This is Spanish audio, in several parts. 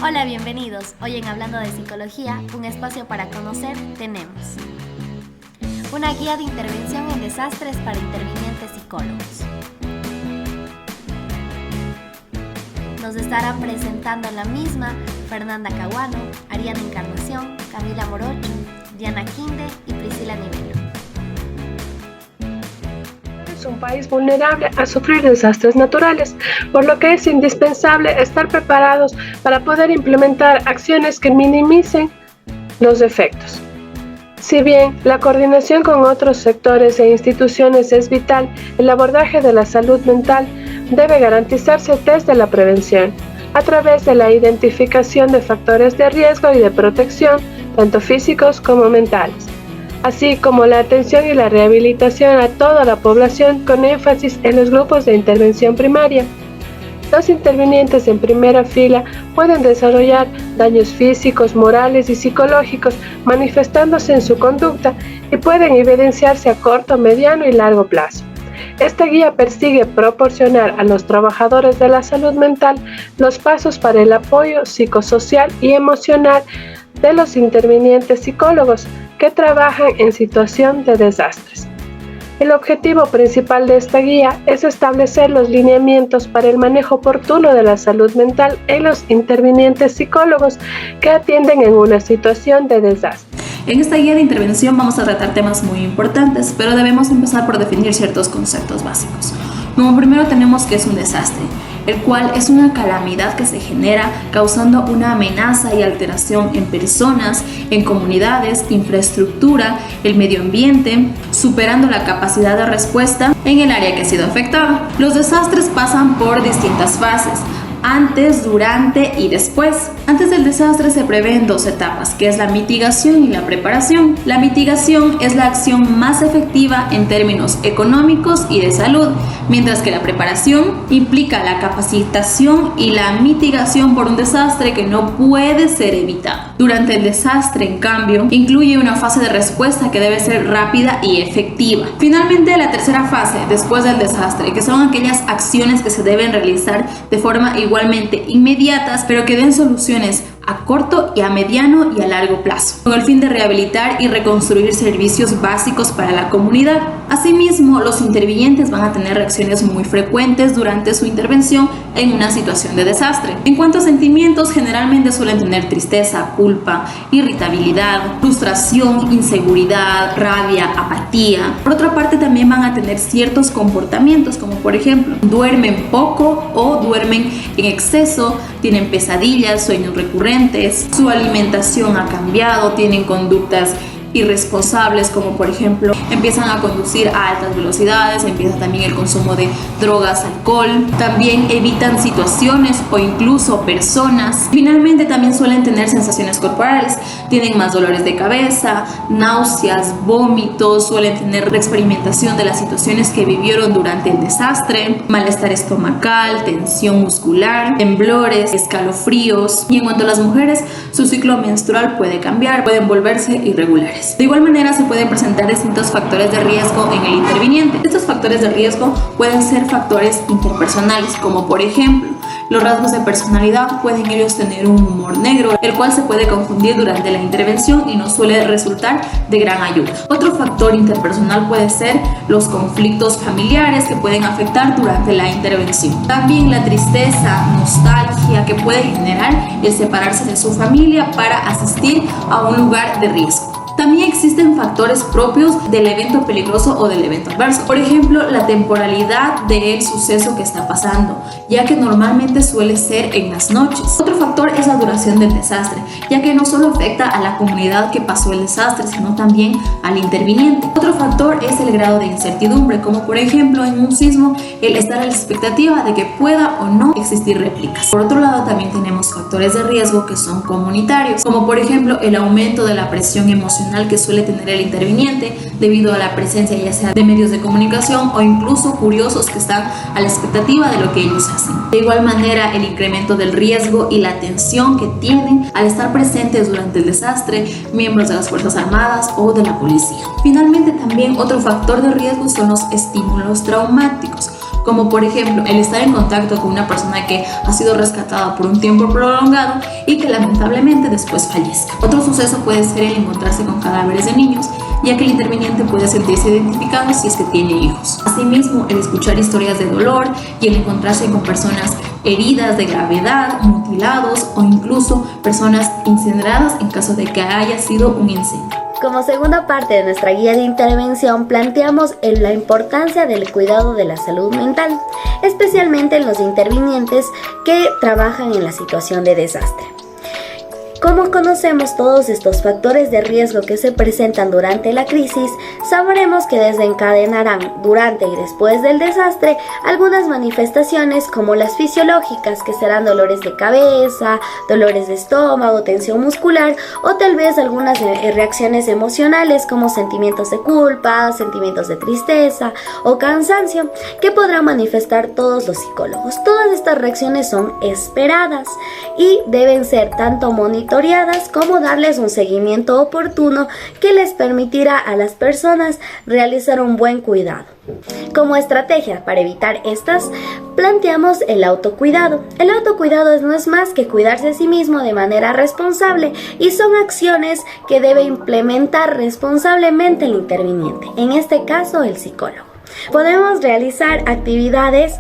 Hola, bienvenidos. Hoy en Hablando de Psicología, un espacio para conocer, tenemos una guía de intervención en desastres para intervinientes psicólogos. Nos estarán presentando la misma Fernanda Caguano, Ariana Encarnación, Camila Morocho, Diana Quinde y Priscila Nivelo. Es un país vulnerable a sufrir desastres naturales, por lo que es indispensable estar preparados para poder implementar acciones que minimicen los efectos. Si bien la coordinación con otros sectores e instituciones es vital, el abordaje de la salud mental debe garantizarse desde la prevención, a través de la identificación de factores de riesgo y de protección, tanto físicos como mentales, así como la atención y la rehabilitación a toda la población con énfasis en los grupos de intervención primaria. Los intervinientes en primera fila pueden desarrollar daños físicos, morales y psicológicos manifestándose en su conducta y pueden evidenciarse a corto, mediano y largo plazo. Esta guía persigue proporcionar a los trabajadores de la salud mental los pasos para el apoyo psicosocial y emocional de los intervinientes psicólogos que trabajan en situación de desastres. El objetivo principal de esta guía es establecer los lineamientos para el manejo oportuno de la salud mental en los intervinientes psicólogos que atienden en una situación de desastre. En esta guía de intervención vamos a tratar temas muy importantes, pero debemos empezar por definir ciertos conceptos básicos. Como primero tenemos que es un desastre, el cual es una calamidad que se genera causando una amenaza y alteración en personas, en comunidades, infraestructura, el medio ambiente, superando la capacidad de respuesta en el área que ha sido afectada. Los desastres pasan por distintas fases: antes, durante y después. Antes del desastre se prevén dos etapas, que es la mitigación y la preparación. La mitigación es la acción más efectiva en términos económicos y de salud, mientras que la preparación implica la capacitación y la mitigación por un desastre que no puede ser evitado. Durante el desastre, en cambio, incluye una fase de respuesta que debe ser rápida y efectiva. Finalmente, la tercera fase, después del desastre, que son aquellas acciones que se deben realizar de forma igualmente inmediatas, pero que den soluciones a corto y a mediano y a largo plazo, con el fin de rehabilitar y reconstruir servicios básicos para la comunidad. Asimismo, los intervinientes van a tener reacciones muy frecuentes durante su intervención en una situación de desastre. En cuanto a sentimientos, generalmente suelen tener tristeza, culpa, irritabilidad, frustración, inseguridad, rabia, apatía. Por otra parte, también van a tener ciertos comportamientos, como por ejemplo, duermen poco o duermen en exceso, tienen pesadillas, sueños recurrentes, su alimentación ha cambiado, tienen conductas irresponsables, como por ejemplo empiezan a conducir a altas velocidades, empieza también el consumo de drogas, alcohol, también evitan situaciones o incluso personas. Finalmente también suelen tener sensaciones corporales, tienen más dolores de cabeza, náuseas, vómitos, suelen tener la experimentación de las situaciones que vivieron durante el desastre, malestar estomacal, tensión muscular, temblores, escalofríos. Y en cuanto a las mujeres, su ciclo menstrual puede cambiar, pueden volverse irregulares. De igual manera, se pueden presentar distintos factores de riesgo en el interviniente. Estos factores de riesgo pueden ser factores interpersonales, como por ejemplo, los rasgos de personalidad. Pueden ellos tener un humor negro, el cual se puede confundir durante la intervención y no suele resultar de gran ayuda. Otro factor interpersonal puede ser los conflictos familiares que pueden afectar durante la intervención. También la tristeza, nostalgia que puede generar el separarse de su familia para asistir a un lugar de riesgo. También existen factores propios del evento peligroso o del evento adverso. Por ejemplo, la temporalidad del suceso que está pasando, ya que normalmente suele ser en las noches. Otro factor es la duración del desastre, ya que no solo afecta a la comunidad que pasó el desastre, sino también al interviniente. Otro factor es el grado de incertidumbre, como por ejemplo en un sismo, el estar a la expectativa de que pueda o no existir réplicas. Por otro lado, también tenemos factores de riesgo que son comunitarios, como por ejemplo el aumento de la presión emocional que suele tener el interviniente debido a la presencia ya sea de medios de comunicación o incluso curiosos que están a la expectativa de lo que ellos hacen. De igual manera, el incremento del riesgo y la tensión que tienen al estar presentes durante el desastre miembros de las Fuerzas Armadas o de la policía. Finalmente, también otro factor de riesgo son los estímulos traumáticos. como por ejemplo el estar en contacto con una persona que ha sido rescatada por un tiempo prolongado y que lamentablemente después fallezca. Otro suceso puede ser el encontrarse con cadáveres de niños, ya que el interviniente puede sentirse identificado si es que tiene hijos. Asimismo, el escuchar historias de dolor y el encontrarse con personas heridas de gravedad, mutilados o incluso personas incineradas en caso de que haya sido un incendio. Como segunda parte de nuestra guía de intervención, planteamos la importancia del cuidado de la salud mental, especialmente en los intervinientes que trabajan en la situación de desastre. Como conocemos todos estos factores de riesgo que se presentan durante la crisis, sabremos que desencadenarán durante y después del desastre algunas manifestaciones como las fisiológicas, que serán dolores de cabeza, dolores de estómago, tensión muscular o tal vez algunas reacciones emocionales como sentimientos de culpa, sentimientos de tristeza o cansancio que podrán manifestar todos los psicólogos. Todas estas reacciones son esperadas y deben ser tanto monitoreadas como darles un seguimiento oportuno que les permitirá a las personas realizar un buen cuidado. Como estrategia para evitar estas, planteamos el autocuidado. El autocuidado no es más que cuidarse a sí mismo de manera responsable y son acciones que debe implementar responsablemente el interviniente, en este caso el psicólogo. Podemos realizar actividades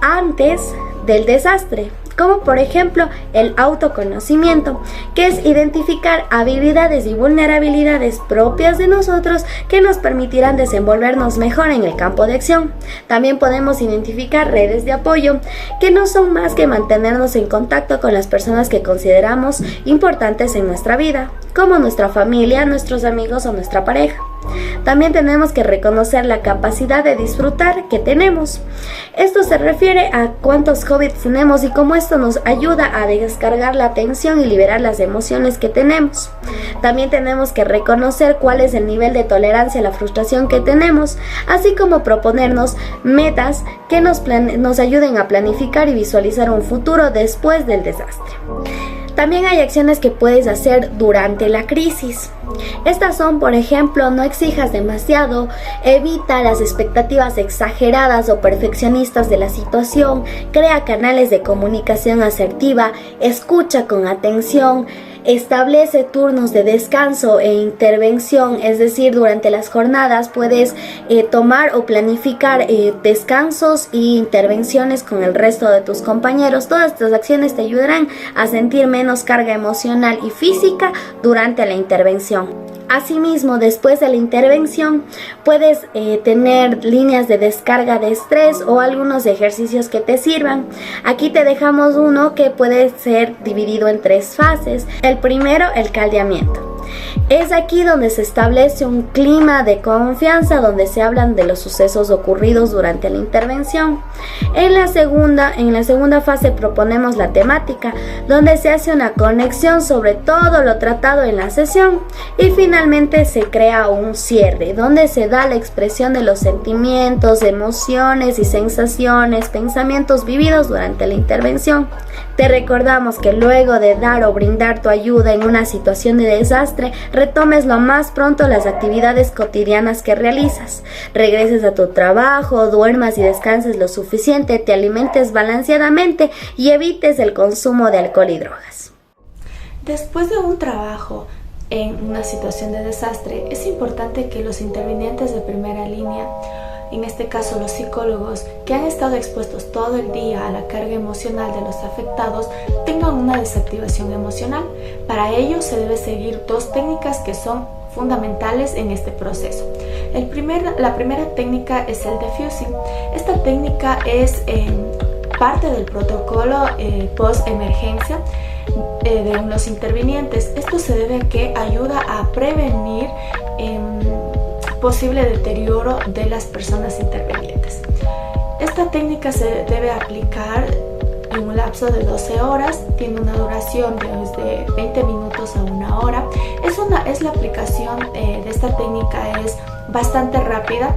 antes del desastre, como por ejemplo el autoconocimiento, que es identificar habilidades y vulnerabilidades propias de nosotros que nos permitirán desenvolvernos mejor en el campo de acción. También podemos identificar redes de apoyo, que no son más que mantenernos en contacto con las personas que consideramos importantes en nuestra vida, como nuestra familia, nuestros amigos o nuestra pareja. También tenemos que reconocer la capacidad de disfrutar que tenemos. Esto se refiere a cuántos hobbies tenemos y cómo esto nos ayuda a descargar la tensión y liberar las emociones que tenemos. También tenemos que reconocer cuál es el nivel de tolerancia a la frustración que tenemos, así como proponernos metas que nos ayuden a planificar y visualizar un futuro después del desastre. También hay acciones que puedes hacer durante la crisis. Estas son, por ejemplo, no exijas demasiado, evita las expectativas exageradas o perfeccionistas de la situación, crea canales de comunicación asertiva, escucha con atención, establece turnos de descanso e intervención, es decir, durante las jornadas puedes tomar o planificar descansos e intervenciones con el resto de tus compañeros. Todas estas acciones te ayudarán a sentir menos carga emocional y física durante la intervención. Asimismo, después de la intervención, puedes tener líneas de descarga de estrés o algunos ejercicios que te sirvan. Aquí te dejamos uno que puede ser dividido en 3 fases. El primero, el caldeamiento. Es aquí donde se establece un clima de confianza, donde se hablan de los sucesos ocurridos durante la intervención. En la segunda fase proponemos la temática, donde se hace una conexión sobre todo lo tratado en la sesión. Y finalmente se crea un cierre, donde se da la expresión de los sentimientos, emociones y sensaciones, pensamientos vividos durante la intervención. Te recordamos que luego de dar o brindar tu ayuda en una situación de desastre, retomes lo más pronto las actividades cotidianas que realizas. Regreses a tu trabajo, duermas y descanses lo suficiente, te alimentes balanceadamente y evites el consumo de alcohol y drogas. Después de un trabajo en una situación de desastre, es importante que los intervinientes de primera línea, en este caso los psicólogos, que han estado expuestos todo el día a la carga emocional de los afectados, tengan una desactivación emocional. Para ello se debe seguir 2 técnicas que son fundamentales en este proceso. La primera técnica es el diffusing. Esta técnica es parte del protocolo post-emergencia de los intervinientes. Esto se debe a que ayuda a prevenir posible deterioro de las personas intervinientes. Esta técnica se debe aplicar en un lapso de 12 horas, tiene una duración de desde 20 minutos a 1 hora. La aplicación de esta técnica es bastante rápida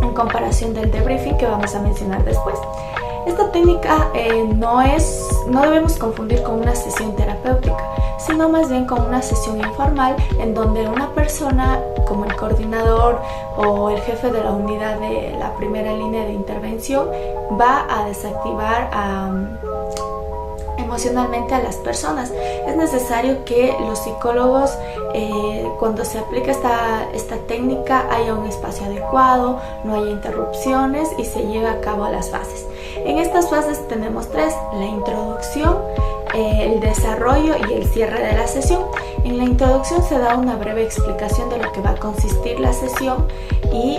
en comparación del debriefing que vamos a mencionar después. Esta técnica no debemos confundir con una sesión terapéutica. Sin sino más bien como una sesión informal en donde una persona como el coordinador o el jefe de la unidad de la primera línea de intervención va a desactivar emocionalmente a las personas. Es necesario que los psicólogos, cuando se aplica esta técnica, haya un espacio adecuado, no haya interrupciones y se lleve a cabo las fases. En estas fases tenemos tres: la introducción, el desarrollo y el cierre de la sesión. En la introducción se da una breve explicación de lo que va a consistir la sesión y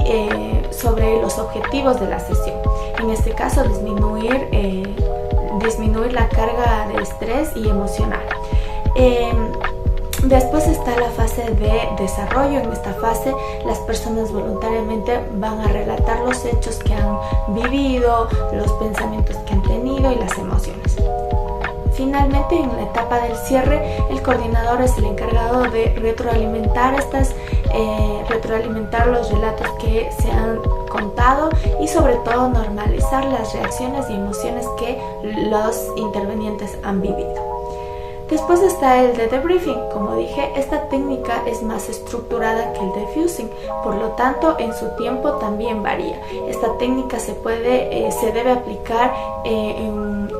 sobre los objetivos de la sesión. En este caso, disminuir la carga de estrés y emocional. Después está la fase de desarrollo. En esta fase las personas voluntariamente van a relatar los hechos que han vivido, los pensamientos que han tenido y las emociones. Finalmente, en la etapa del cierre, el coordinador es el encargado de retroalimentar los relatos que se han contado y sobre todo normalizar las reacciones y emociones que los intervenientes han vivido. Después está el de debriefing. Como dije, esta técnica es más estructurada que el diffusing, por lo tanto en su tiempo también varía. Esta técnica se debe aplicar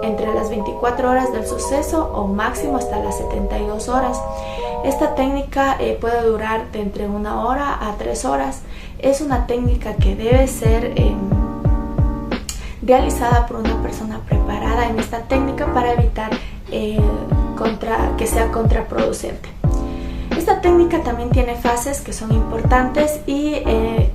entre las 24 horas del suceso o máximo hasta las 72 horas. Esta técnica puede durar de entre 1 hora a 3 horas. Es una técnica que debe ser realizada por una persona preparada en esta técnica para evitar que sea contraproducente. Esta técnica también tiene fases que son importantes y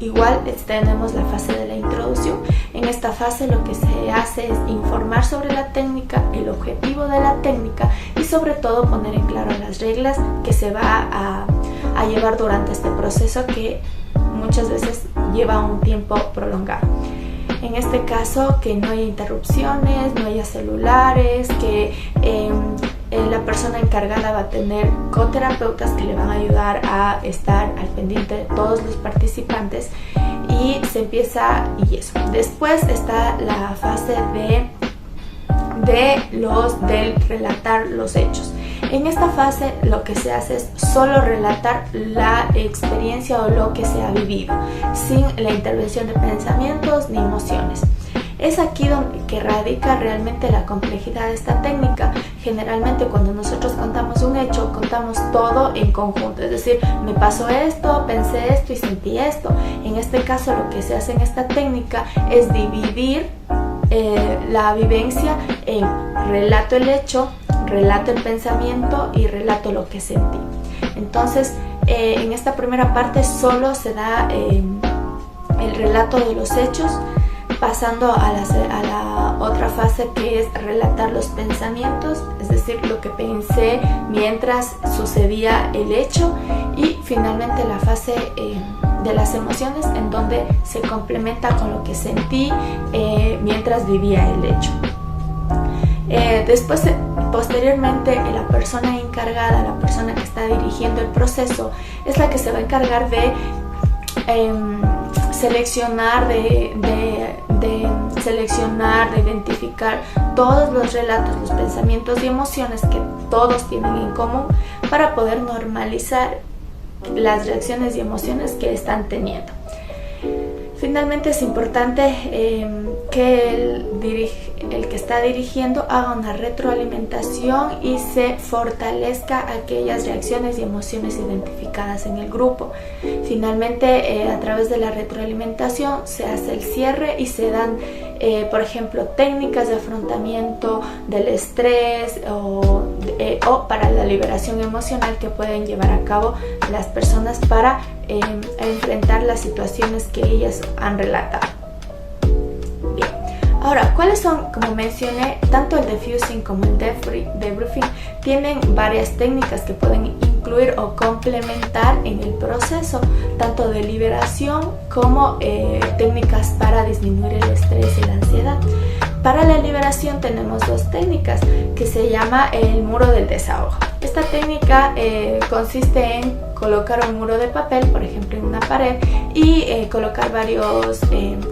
igual tenemos la fase de la introducción. En esta fase lo que se hace es informar sobre la técnica, el objetivo de la técnica y sobre todo poner en claro las reglas que se va a llevar durante este proceso, que muchas veces lleva un tiempo prolongado. En este caso, que no haya interrupciones, no haya celulares, que la persona encargada va a tener coterapeutas que le van a ayudar a estar al pendiente de todos los participantes y se empieza y eso. Después está la fase del relatar los hechos. En esta fase lo que se hace es solo relatar la experiencia o lo que se ha vivido, sin la intervención de pensamientos ni emociones. Es aquí donde radica realmente la complejidad de esta técnica. Generalmente cuando nosotros contamos un hecho, contamos todo en conjunto, es decir, me pasó esto, pensé esto y sentí esto. En este caso lo que se hace en esta técnica es dividir la vivencia en relato el hecho, relato el pensamiento y relato lo que sentí. Entonces, en esta primera parte solo se da el relato de los hechos, pasando a la otra fase, que es relatar los pensamientos, es decir, lo que pensé mientras sucedía el hecho, y finalmente la fase de las emociones, en donde se complementa con lo que sentí mientras vivía el hecho. Después, posteriormente, la persona encargada, la persona que está dirigiendo el proceso, es la que se va a encargar de seleccionar, de identificar todos los relatos, los pensamientos y emociones que todos tienen en común para poder normalizar las reacciones y emociones que están teniendo. Finalmente es importante que el que está dirigiendo haga una retroalimentación y se fortalezca aquellas reacciones y emociones identificadas en el grupo. Finalmente, a través de la retroalimentación se hace el cierre y se dan, por ejemplo, técnicas de afrontamiento del estrés o para la liberación emocional que pueden llevar a cabo las personas para enfrentar las situaciones que ellas han relatado. Bien, ahora, ¿cuáles son? Como mencioné, tanto el diffusing como el debriefing tienen varias técnicas que pueden incluir o complementar en el proceso, tanto de liberación como técnicas para disminuir el estrés y la ansiedad. Para la liberación tenemos dos técnicas que se llama el muro del desahogo. Esta técnica consiste en colocar un muro de papel, por ejemplo, en una pared y colocar varios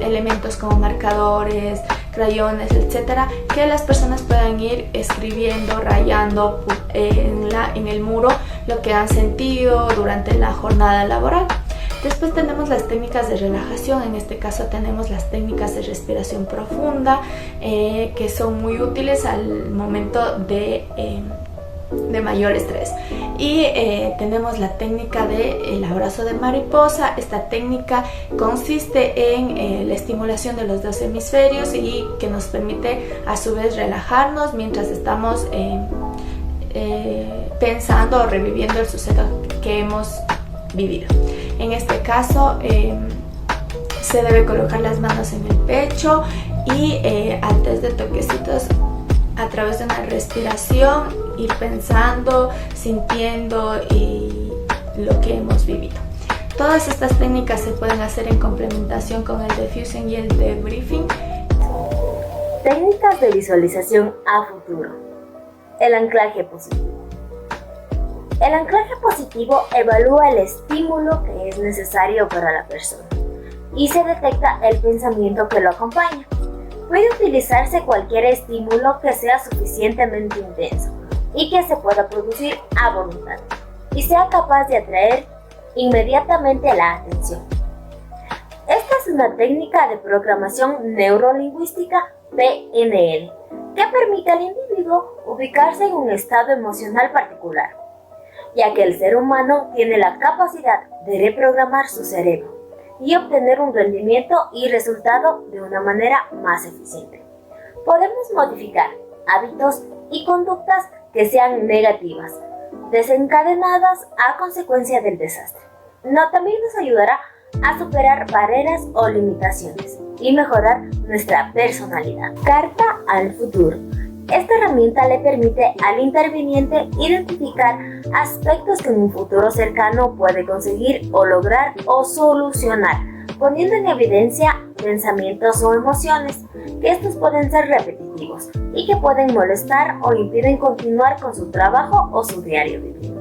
elementos como marcadores, crayones, etcétera, que las personas puedan ir escribiendo, rayando en el muro lo que han sentido durante la jornada laboral. Después tenemos las técnicas de relajación. En este caso tenemos las técnicas de respiración profunda, que son muy útiles al momento de mayor estrés. Y tenemos la técnica del abrazo de mariposa. Esta técnica consiste en la estimulación de los dos hemisferios y que nos permite a su vez relajarnos mientras estamos pensando o reviviendo el suceso que hemos vivido. En este caso se debe colocar las manos en el pecho y antes de toquecitos, a través de una respiración, ir pensando, sintiendo lo que hemos vivido. Todas estas técnicas se pueden hacer en complementación con el defusion y el debriefing. Técnicas de visualización a futuro. El anclaje positivo. El anclaje positivo evalúa el estímulo que es necesario para la persona y se detecta el pensamiento que lo acompaña. Puede utilizarse cualquier estímulo que sea suficientemente intenso y que se pueda producir a voluntad y sea capaz de atraer inmediatamente la atención. Esta es una técnica de programación neurolingüística PNL que permite al individuo ubicarse en un estado emocional particular, ya que el ser humano tiene la capacidad de reprogramar su cerebro y obtener un rendimiento y resultado de una manera más eficiente. Podemos modificar hábitos y conductas que sean negativas, desencadenadas a consecuencia del desastre. También nos ayudará a superar barreras o limitaciones y mejorar nuestra personalidad. Carta al futuro. Esta herramienta le permite al interviniente identificar aspectos que en un futuro cercano puede conseguir o lograr o solucionar, poniendo en evidencia pensamientos o emociones, que estos pueden ser repetitivos y que pueden molestar o impiden continuar con su trabajo o su diario vivir.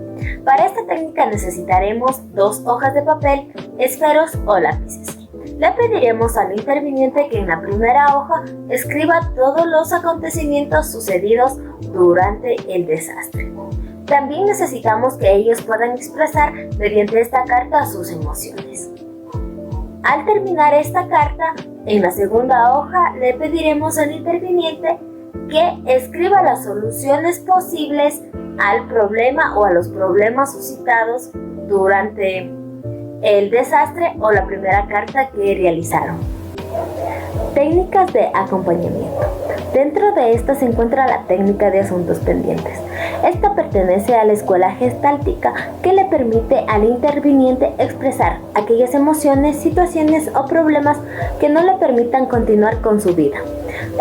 Para esta técnica necesitaremos 2 hojas de papel, esferos o lápices. Le pediremos al interviniente que en la primera hoja escriba todos los acontecimientos sucedidos durante el desastre. También necesitamos que ellos puedan expresar mediante esta carta sus emociones. Al terminar esta carta, en la segunda hoja le pediremos al interviniente que escriba las soluciones posibles al problema o a los problemas suscitados durante el desastre o la primera carta que realizaron. Técnicas de acompañamiento. Dentro de esta se encuentra la técnica de asuntos pendientes. Esta pertenece a la escuela gestáltica que le permite al interviniente expresar aquellas emociones, situaciones o problemas que no le permitan continuar con su vida.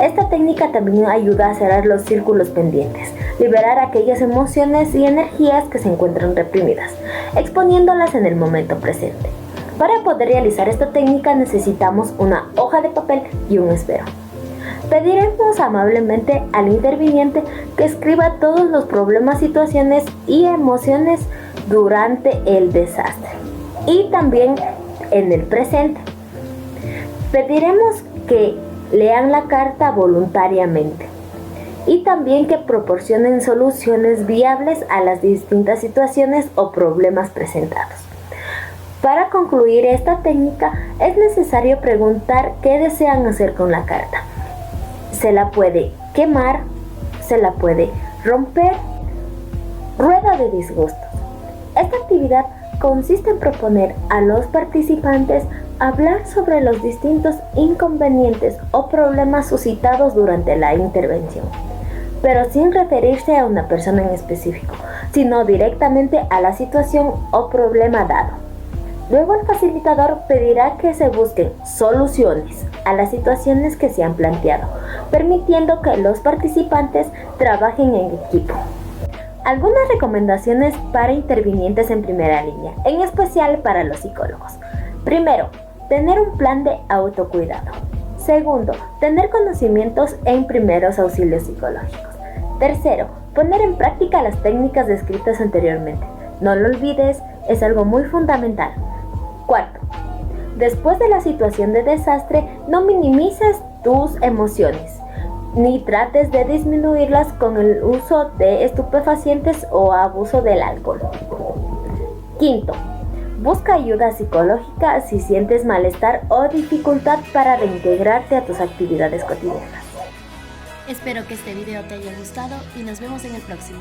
Esta técnica también ayuda a cerrar los círculos pendientes, liberar aquellas emociones y energías que se encuentran reprimidas, exponiéndolas en el momento presente. Para poder realizar esta técnica necesitamos una hoja de papel y un esfero. Pediremos amablemente al interviniente que escriba todos los problemas, situaciones y emociones durante el desastre y también en el presente. Pediremos que lean la carta voluntariamente y también que proporcionen soluciones viables a las distintas situaciones o problemas presentados. Para concluir esta técnica es necesario preguntar qué desean hacer con la carta. Se la puede quemar, se la puede romper, rueda de disgustos. Esta actividad consiste en proponer a los participantes hablar sobre los distintos inconvenientes o problemas suscitados durante la intervención, pero sin referirse a una persona en específico, sino directamente a la situación o problema dado. Luego el facilitador pedirá que se busquen soluciones a las situaciones que se han planteado, permitiendo que los participantes trabajen en equipo. Algunas recomendaciones para intervinientes en primera línea, en especial para los psicólogos. Primero, tener un plan de autocuidado. Segundo, tener conocimientos en primeros auxilios psicológicos. Tercero, poner en práctica las técnicas descritas anteriormente. No lo olvides, es algo muy fundamental. Cuarto, después de la situación de desastre, no minimices tus emociones, ni trates de disminuirlas con el uso de estupefacientes o abuso del alcohol. Quinto, busca ayuda psicológica si sientes malestar o dificultad para reintegrarte a tus actividades cotidianas. Espero que este video te haya gustado y nos vemos en el próximo.